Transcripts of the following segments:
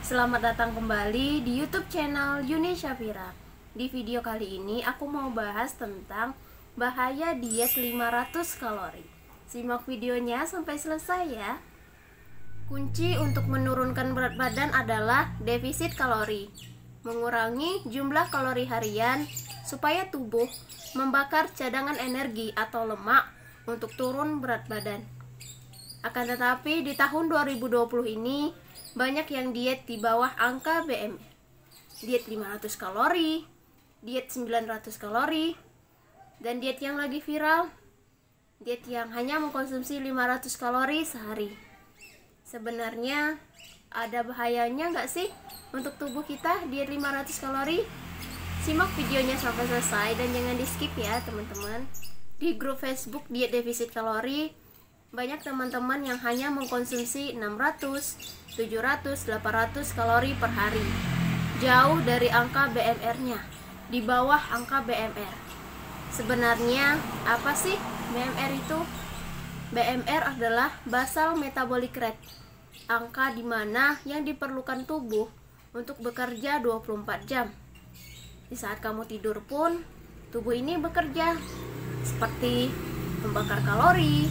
Selamat datang kembali di YouTube channel Yuni Syafira. Di video kali ini aku mau bahas tentang bahaya diet 500 kalori. Simak videonya sampai selesai ya. Kunci untuk menurunkan berat badan adalah defisit kalori. Mengurangi jumlah kalori harian supaya tubuh membakar cadangan energi atau lemak untuk turun berat badan. Akan tetapi di tahun 2020 ini banyak yang diet di bawah angka BMR. Diet 500 kalori, diet 900 kalori, dan diet yang lagi viral, diet yang hanya mengkonsumsi 500 kalori sehari. Sebenarnya ada bahayanya nggak sih untuk tubuh kita diet 500 kalori? Simak videonya sampai selesai dan jangan di skip ya teman-teman. Di grup Facebook diet defisit kalori, banyak teman-teman yang hanya mengkonsumsi 600, 700, 800 kalori per hari. Jauh dari angka BMR-nya, di bawah angka BMR. Sebenarnya apa sih BMR itu? BMR adalah basal metabolic rate, angka di mana yang diperlukan tubuh untuk bekerja 24 jam. Di saat kamu tidur pun, tubuh ini bekerja seperti membakar kalori,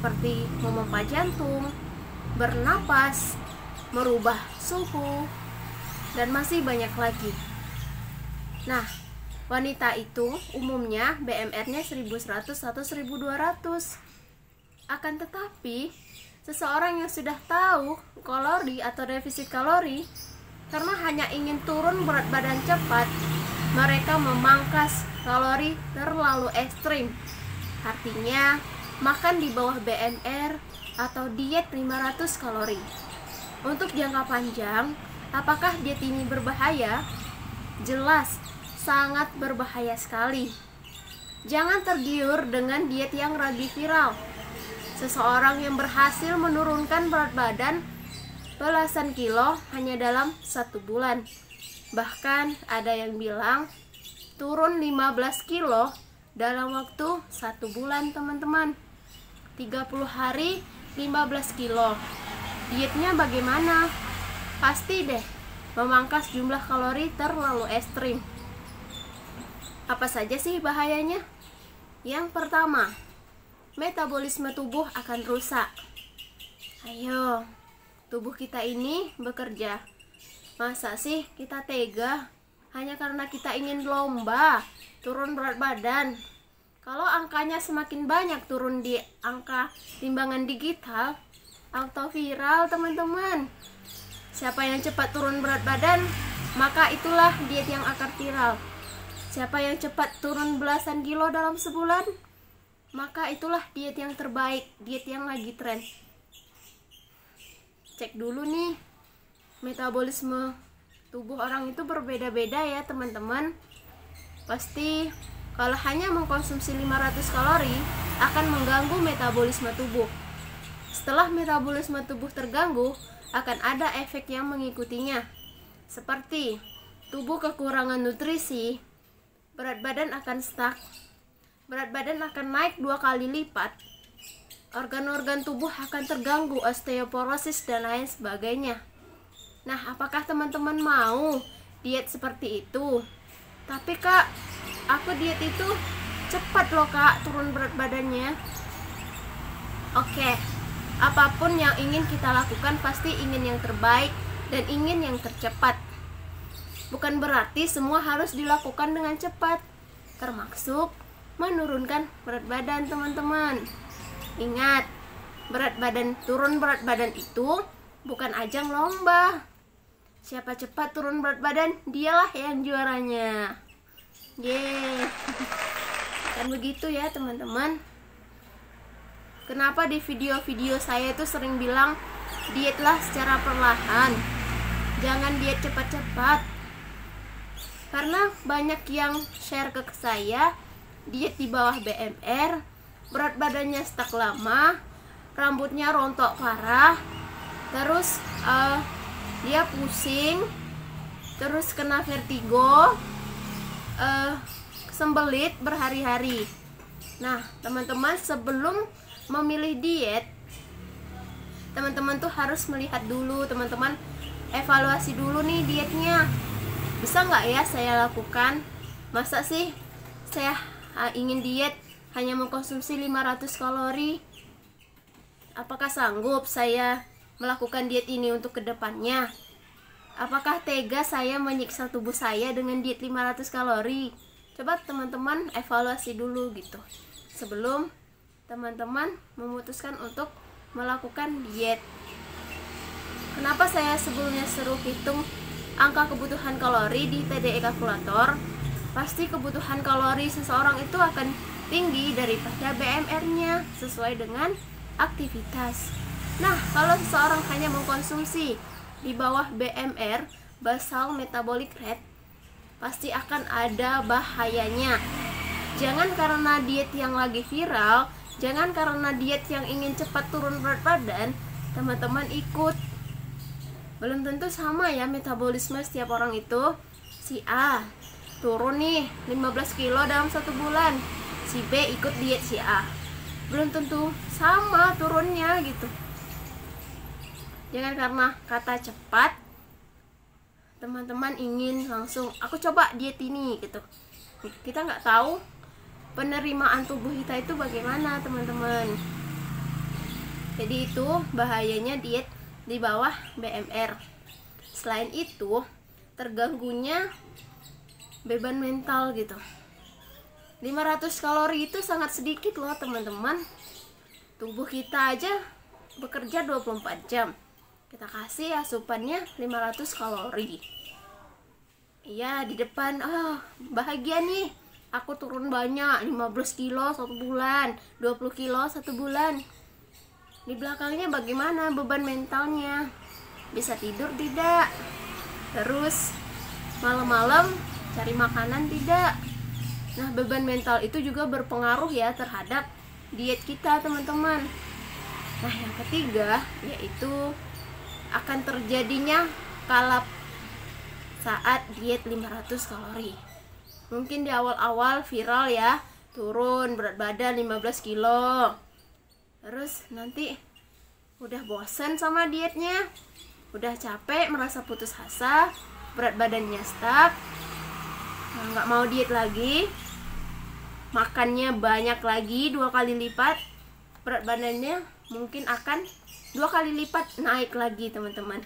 seperti memompa jantung, bernapas, merubah suhu, dan masih banyak lagi. Nah, wanita itu umumnya BMR-nya 1100 atau 1200. Akan tetapi, seseorang yang sudah tahu kalori atau defisit kalori, karena hanya ingin turun berat badan cepat, mereka memangkas kalori terlalu ekstrim. Artinya, makan di bawah BMR atau diet 500 kalori. Untuk jangka panjang, apakah diet ini berbahaya? Jelas, sangat berbahaya sekali. Jangan tergiur dengan diet yang lagi viral. Seseorang yang berhasil menurunkan berat badan belasan kilo hanya dalam 1 bulan. Bahkan ada yang bilang turun 15 kilo dalam waktu 1 bulan teman-teman. 30 hari 15 kilo. Dietnya bagaimana? Pasti deh memangkas jumlah kalori terlalu ekstrim. Apa saja sih bahayanya? Yang pertama, metabolisme tubuh akan rusak. Ayo, tubuh kita ini bekerja. Masa sih kita tega hanya karena kita ingin lomba turun berat badan? Kalau angkanya semakin banyak turun di angka timbangan digital atau viral teman-teman, siapa yang cepat turun berat badan, maka itulah diet yang akan viral. Siapa yang cepat turun belasan kilo dalam sebulan, maka itulah diet yang terbaik, diet yang lagi tren. Cek dulu nih, metabolisme tubuh orang itu berbeda-beda ya teman-teman. Pasti kalau hanya mengkonsumsi 500 kalori akan mengganggu metabolisme tubuh. Setelah metabolisme tubuh terganggu, akan ada efek yang mengikutinya. Seperti tubuh kekurangan nutrisi, berat badan akan stuck, berat badan akan naik 2 kali lipat, organ-organ tubuh akan terganggu, osteoporosis dan lain sebagainya. Nah, apakah teman-teman mau diet seperti itu? Tapi kak, aku diet itu cepat loh kak turun berat badannya. Oke, apapun yang ingin kita lakukan pasti ingin yang terbaik dan ingin yang tercepat. Bukan berarti semua harus dilakukan dengan cepat, termasuk menurunkan berat badan teman-teman. Ingat, turun berat badan itu bukan ajang lomba. Siapa cepat turun berat badan, dialah yang juaranya. Yeay. Dan begitu ya teman-teman. Kenapa di video-video saya itu sering bilang dietlah secara perlahan, jangan diet cepat-cepat. Karena banyak yang share ke saya diet di bawah BMR, berat badannya stuck lama, rambutnya rontok parah, terus dia pusing, terus kena vertigo, sembelit berhari-hari. Nah teman-teman, sebelum memilih diet, teman-teman tuh harus melihat dulu teman-teman evaluasi dulu nih dietnya. Bisa nggak ya saya lakukan? Masa sih saya ingin diet hanya mengkonsumsi 500 kalori? Apakah sanggup saya melakukan diet ini untuk kedepannya? Apakah tega saya menyiksa tubuh saya dengan diet 500 kalori? Coba teman-teman evaluasi dulu gitu sebelum teman-teman memutuskan untuk melakukan diet. Kenapa saya sebelumnya suruh hitung angka kebutuhan kalori di TDE kalkulator? Pasti kebutuhan kalori seseorang itu akan tinggi daripada BMR-nya sesuai dengan aktivitas. Nah, kalau seseorang hanya mengkonsumsi di bawah BMR, basal metabolic rate, pasti akan ada bahayanya. Jangan karena diet yang lagi viral, jangan karena diet yang ingin cepat turun berat badan, teman-teman ikut. Belum tentu sama ya metabolisme setiap orang itu. Si A turun nih 15 kilo dalam 1 bulan, si B ikut diet si A, belum tentu sama turunnya gitu. Jangan karena kata cepat teman-teman ingin langsung aku coba diet ini gitu. Kita nggak tahu penerimaan tubuh kita itu bagaimana teman-teman. Jadi itu bahayanya diet di bawah BMR. Selain itu terganggunya beban mental gitu. 500 kalori itu sangat sedikit loh teman-teman. Tubuh kita aja bekerja 24 jam. Kita kasih asupannya 500 kalori. Iya, di depan bahagia nih, aku turun banyak, 15 kilo 1 bulan, 20 kilo 1 bulan. Di belakangnya bagaimana beban mentalnya? Bisa tidur tidak? Terus malam-malam cari makanan tidak? Nah, beban mental itu juga berpengaruh ya terhadap diet kita teman-teman. Nah, yang ketiga yaitu akan terjadinya kalap saat diet 500 kalori. Mungkin di awal-awal viral ya, turun berat badan 15 kilo. Terus nanti udah bosen sama dietnya, udah capek, merasa putus asa, berat badannya stuck, nggak mau diet lagi, makannya banyak lagi 2 kali lipat, berat badannya mungkin akan 2 kali lipat naik lagi teman-teman.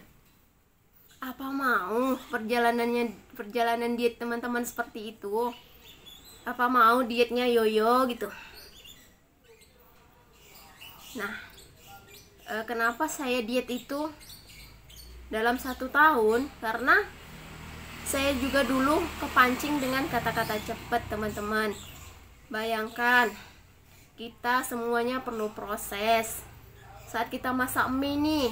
Apa mau perjalanan diet teman-teman seperti itu? Apa mau dietnya yoyo gitu? Nah, kenapa saya diet itu dalam 1 tahun? Karena saya juga dulu kepancing dengan kata-kata cepat teman-teman. Bayangkan, kita semuanya perlu proses. Saat kita masak mie nih,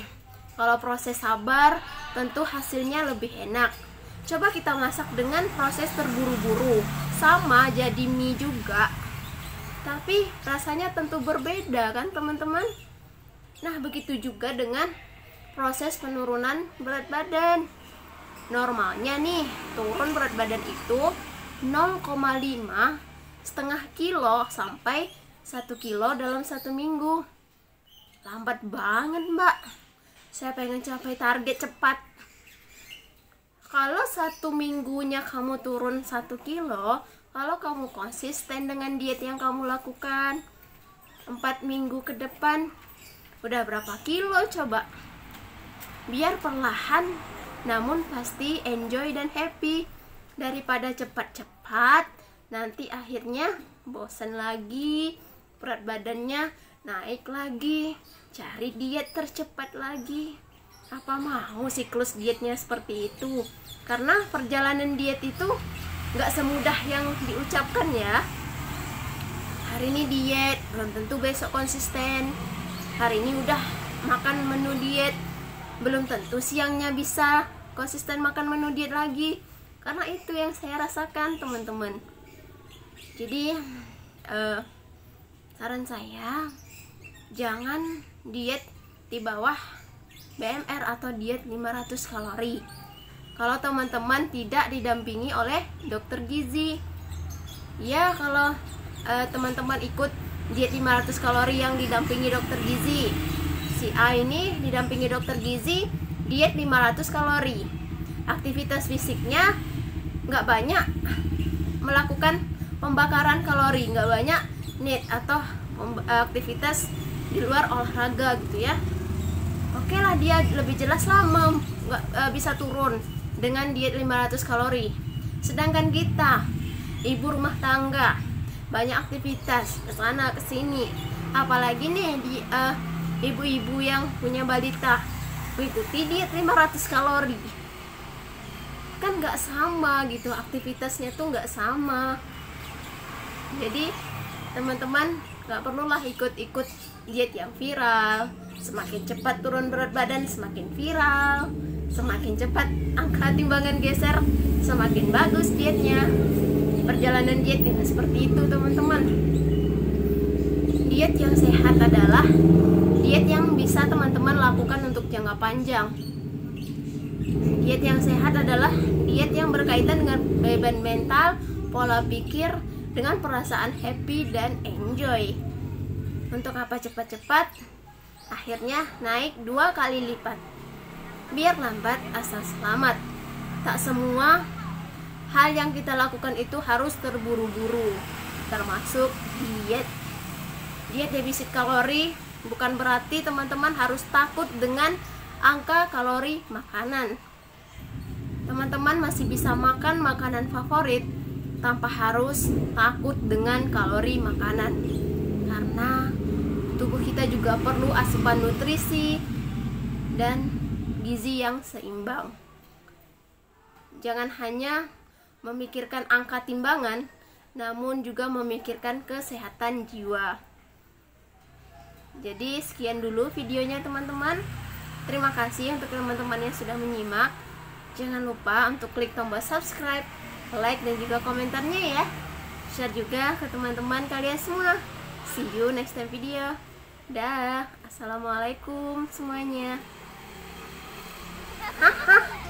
kalau proses sabar, tentu hasilnya lebih enak. Coba kita masak dengan proses terburu-buru, sama jadi mie juga, tapi rasanya tentu berbeda kan teman-teman. Nah, begitu juga dengan proses penurunan berat badan. Normalnya nih, turun berat badan itu 0,5 setengah kilo sampai 1 kilo dalam 1 minggu. Lambat banget mbak, saya pengen capai target cepat. Kalau 1 minggunya kamu turun 1 kilo, kalau kamu konsisten dengan diet yang kamu lakukan, 4 minggu ke depan udah berapa kilo coba? Biar perlahan namun pasti enjoy dan happy, daripada cepat-cepat nanti akhirnya bosan lagi, berat badannya naik lagi, cari diet tercepat lagi. Apa mau siklus dietnya seperti itu? Karena perjalanan diet itu gak semudah yang diucapkan ya. Hari ini diet, belum tentu besok konsisten. Hari ini udah makan menu diet, belum tentu siangnya bisa konsisten makan menu diet lagi. Karena itu yang saya rasakan teman-teman. Jadi saran saya, jangan diet di bawah BMR atau diet 500 kalori kalau teman-teman tidak didampingi oleh dokter gizi. Ya, kalau teman-teman ikut diet 500 kalori yang didampingi dokter gizi, si A ini didampingi dokter gizi, diet 500 kalori. Aktivitas fisiknya nggak banyak melakukan pembakaran kalori, nggak banyak NEAT atau aktivitas di luar olahraga gitu ya. Oke lah, dia lebih jelas lah bisa turun dengan diet 500 kalori. Sedangkan kita ibu rumah tangga, banyak aktivitas kesana kesini, apalagi nih di ibu-ibu yang punya balita mengikuti diet 500 kalori, kan nggak sama gitu, aktivitasnya tuh nggak sama. Jadi teman-teman nggak perlulah ikut-ikut diet yang viral. Semakin cepat turun berat badan semakin viral, semakin cepat angka timbangan geser semakin bagus dietnya. Perjalanan diet tidak seperti itu teman-teman. Diet yang sehat adalah diet yang bisa teman-teman lakukan untuk jangka panjang. Diet yang sehat adalah diet yang berkaitan dengan beban mental, pola pikir, dengan perasaan happy dan enjoy. Untuk apa cepat-cepat? Akhirnya naik 2 kali lipat. Biar lambat asal selamat. Tak semua hal yang kita lakukan itu harus terburu-buru, termasuk diet. Diet defisit kalori bukan berarti teman-teman harus takut dengan angka kalori makanan. Teman-teman masih bisa makan makanan favorit tanpa harus takut dengan kalori makanan, karena tubuh kita juga perlu asupan nutrisi dan gizi yang seimbang. Jangan hanya memikirkan angka timbangan, namun juga memikirkan kesehatan jiwa. Jadi sekian dulu videonya teman-teman. Terima kasih untuk teman-teman yang sudah menyimak. Jangan lupa untuk klik tombol subscribe, like dan juga komentarnya ya. Share juga ke teman-teman kalian semua. See you next time video. Dah, assalamualaikum semuanya. Haha.